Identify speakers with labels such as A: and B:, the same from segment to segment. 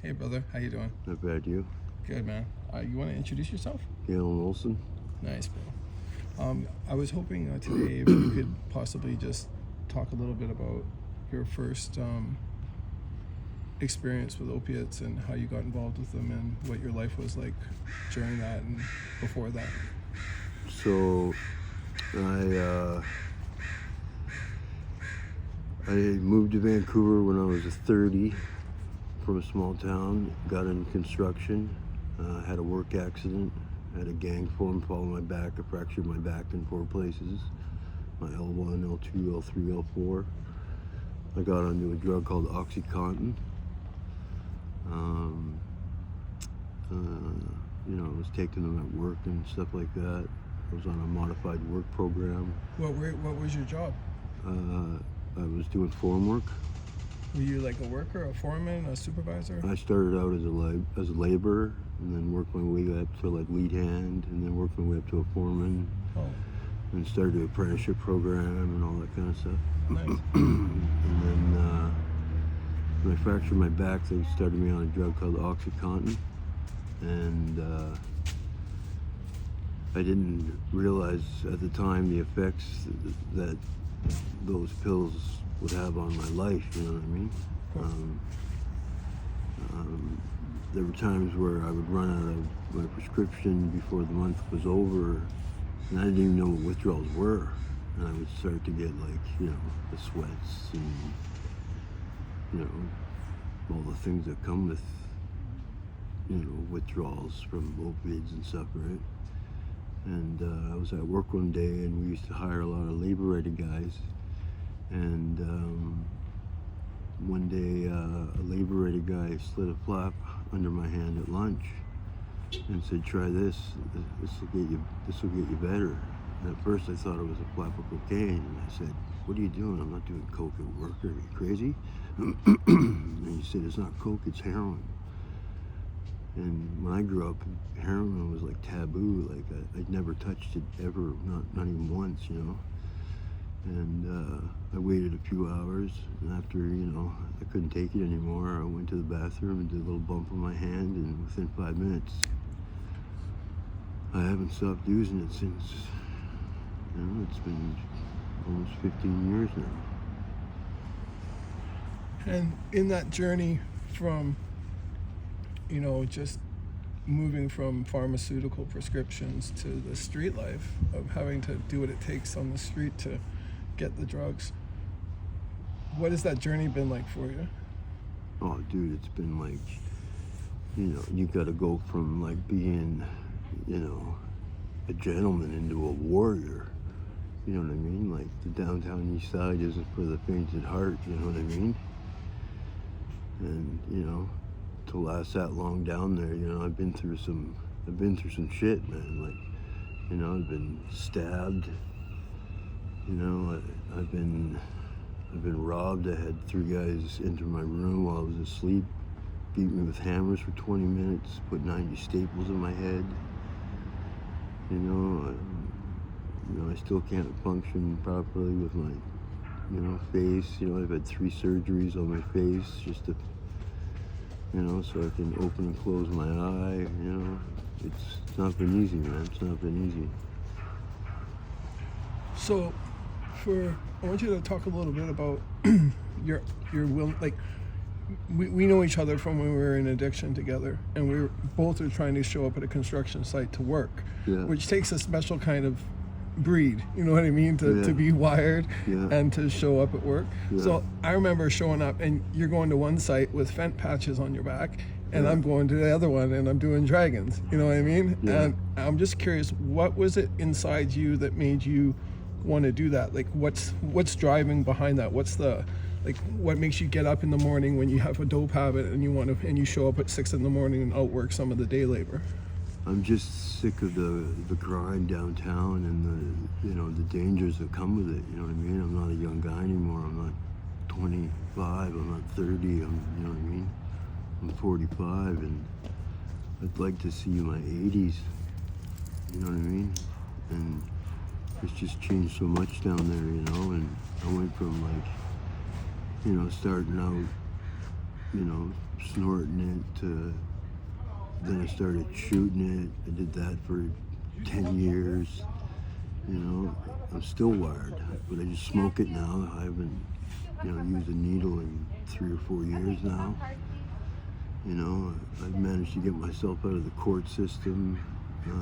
A: Hey, brother. How you doing?
B: Not bad, you?
A: Good, man. You want to introduce yourself?
B: Galen Olson.
A: Nice, bro. I was hoping today if you could possibly just talk a little bit about your first experience with opiates and how you got involved with them and what your life was like during that and before that.
B: So, I moved to Vancouver when I was 30 from a small town, got into construction, had a work accident, had a gang form fall on my back, I fractured my back in 4 places, my L1, L2, L3, L4. I got onto a drug called Oxycontin. I was taking them at work and stuff like that. I was on a modified work program.
A: What was your job?
B: I was doing farm work.
A: Were you like a worker, a foreman, a supervisor?
B: I started out as a laborer, and then worked my way up to like lead hand, and then worked my way up to a foreman.
A: Oh.
B: And started an apprenticeship program and all that kind of stuff.
A: Nice.
B: And then when I fractured my back, they started me on a drug called Oxycontin, and I didn't realize at the time the effects that those pills would have on my life, you know what I mean? There were times where I would run out of my prescription before the month was over, and I didn't even know what withdrawals were. And I would start to get the sweats and, all the things that come with, withdrawals from opioids and stuff, right? And I was at work one day, and we used to hire a lot of labor-ready guys. And one day, a labor-ready guy slid a flap under my hand at lunch and said, "Try this. This will get you better." And at first, I thought it was a flap of cocaine, and I said, "What are you doing? I'm not doing coke at work. Are you crazy?" And he said, "It's not coke, it's heroin." And when I grew up, heroin was like taboo. Like I'd never touched it ever, not even once, And I waited a few hours, and after I couldn't take it anymore, I went to the bathroom and did a little bump on my hand, and within 5 minutes, I haven't stopped using it since. It's been almost 15 years now.
A: And in that journey from just moving from pharmaceutical prescriptions to the street life of having to do what it takes on the street to get the drugs, what has that journey been like for you?
B: Oh, dude, it's been like, you gotta go from like being, a gentleman into a warrior. You know what I mean? Like the downtown east side isn't for the faint at heart, you know what I mean? And, to last that long down there, I've been through some shit, man. Like, I've been stabbed. I've been robbed. I had 3 guys enter my room while I was asleep, beat me with hammers for 20 minutes, put 90 staples in my head. I still can't function properly with my, face. I've had 3 surgeries on my face just to, so I can open and close my eye. It's not been easy, man. It's not been easy.
A: So, I want you to talk a little bit about your will. Like, we know each other from when we were in addiction together, and we were both trying to show up at a construction site to work, which takes a special kind of breed, you know what I mean, to be wired and to show up at work. So I remember showing up, and you're going to one site with fent patches on your back, and I'm going to the other one, and I'm doing dragons, you know what I mean? And I'm just curious, what was it inside you that made you want to do that? Like, what's driving behind that? What's the, like, what makes you get up in the morning when you have a dope habit and you show up at 6 a.m. and outwork some of the day labor? I'm
B: just sick of the grind downtown and the dangers that come with it. You know what I mean? I'm not a young guy anymore. I'm not 25. I'm not 30. You know what I mean? I'm 45, and I'd like to see my 80s. You know what I mean? And it's just changed so much down there, And I went from starting out you know, snorting it. Then I started shooting it. I did that for 10 years. You know, I'm still wired, but I just smoke it now. I haven't, you know, used a needle in 3 or 4 years now. You know, I've managed to get myself out of the court system. You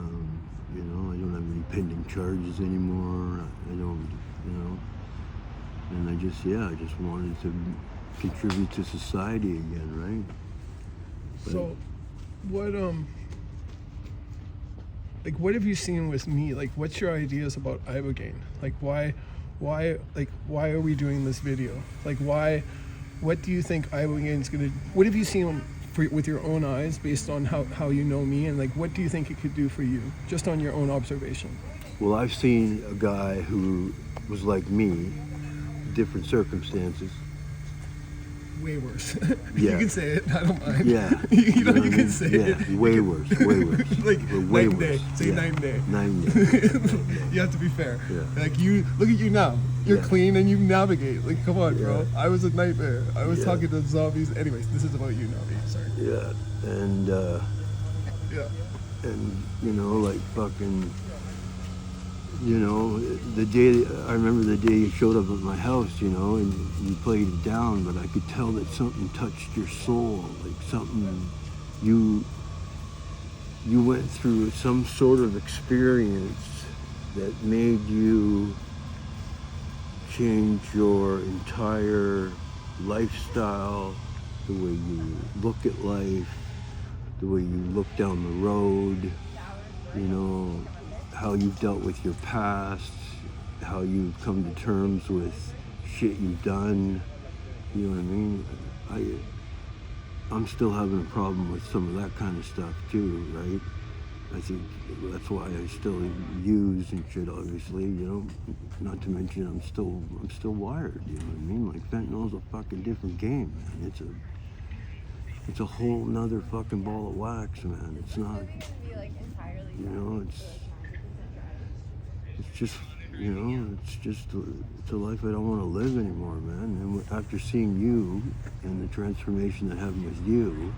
B: know, I don't have any pending charges anymore. I don't, you know, and I just wanted to contribute to society again, right? But,
A: So, what like, what have you seen with me? Like, what's your ideas about Ibogaine? Like, why are we doing this video? Like, what do you think Ibogaine's gonna? What have you seen with your own eyes, based on how you know me, and like, what do you think it could do for you, just on your own observation?
B: well, I've seen a guy who was like me, different circumstances.
A: Way worse.
B: Yeah.
A: You can say it. I don't mind.
B: Yeah.
A: you know,
B: what
A: you
B: I
A: can
B: mean?
A: say
B: Yeah,
A: it.
B: way worse, way worse.
A: Like,
B: way
A: night and day.
B: worse.
A: Say
B: Yeah.
A: night and day.
B: Night and day.
A: You have to be fair.
B: Yeah.
A: Like, you look at you now. You're
B: Yeah.
A: clean and you navigate. Like, come on, bro.
B: Yeah.
A: I was a nightmare. I was
B: Yeah.
A: talking to zombies. Anyways, this is about you, Navi. Sorry.
B: Yeah, and
A: Yeah.
B: and you know, like fucking, you know, the day I remember the day you showed up at my house, you know, and you played it down, but I could tell that something touched your soul, like something you went through some sort of experience that made you change your entire lifestyle, the way you look at life, the way you look down the road, you know, how you've dealt with your past, how you've come to terms with shit you've done, you know what I mean? I'm still having a problem with some of that kind of stuff too, right? I think that's why I still use and shit, obviously, you know, not to mention I'm still wired, you know what I mean? Like, fentanyl's a fucking different game, man. It's a whole nother fucking ball of wax, man. It's not, you know, it's just, you know, it's a life I don't want to live anymore, man. And after seeing you and the transformation that happened with you,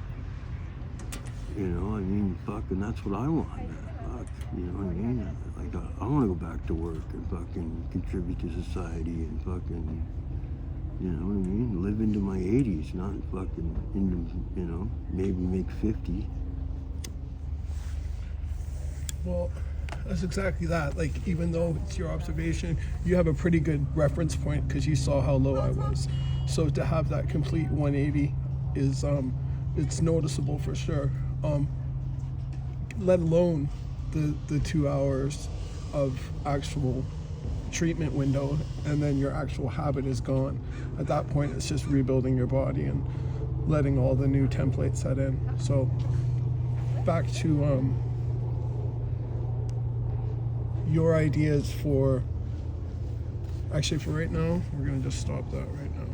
B: you know, I mean, fucking, that's what I want, man. Fuck, you know what I mean? Like, I want to go back to work and fucking contribute to society and fucking, you know what I mean? Live into my 80s, not fucking into, you know, maybe make 50.
A: Well, that's exactly that. Like, even though it's your observation, you have a pretty good reference point because you saw how low I was. So to have that complete 180 is, it's noticeable for sure. Let alone the 2 hours of actual treatment window, and then your actual habit is gone. At that point, it's just rebuilding your body and letting all the new templates set in. So back to your ideas for, actually, for right now, we're gonna just stop that right now.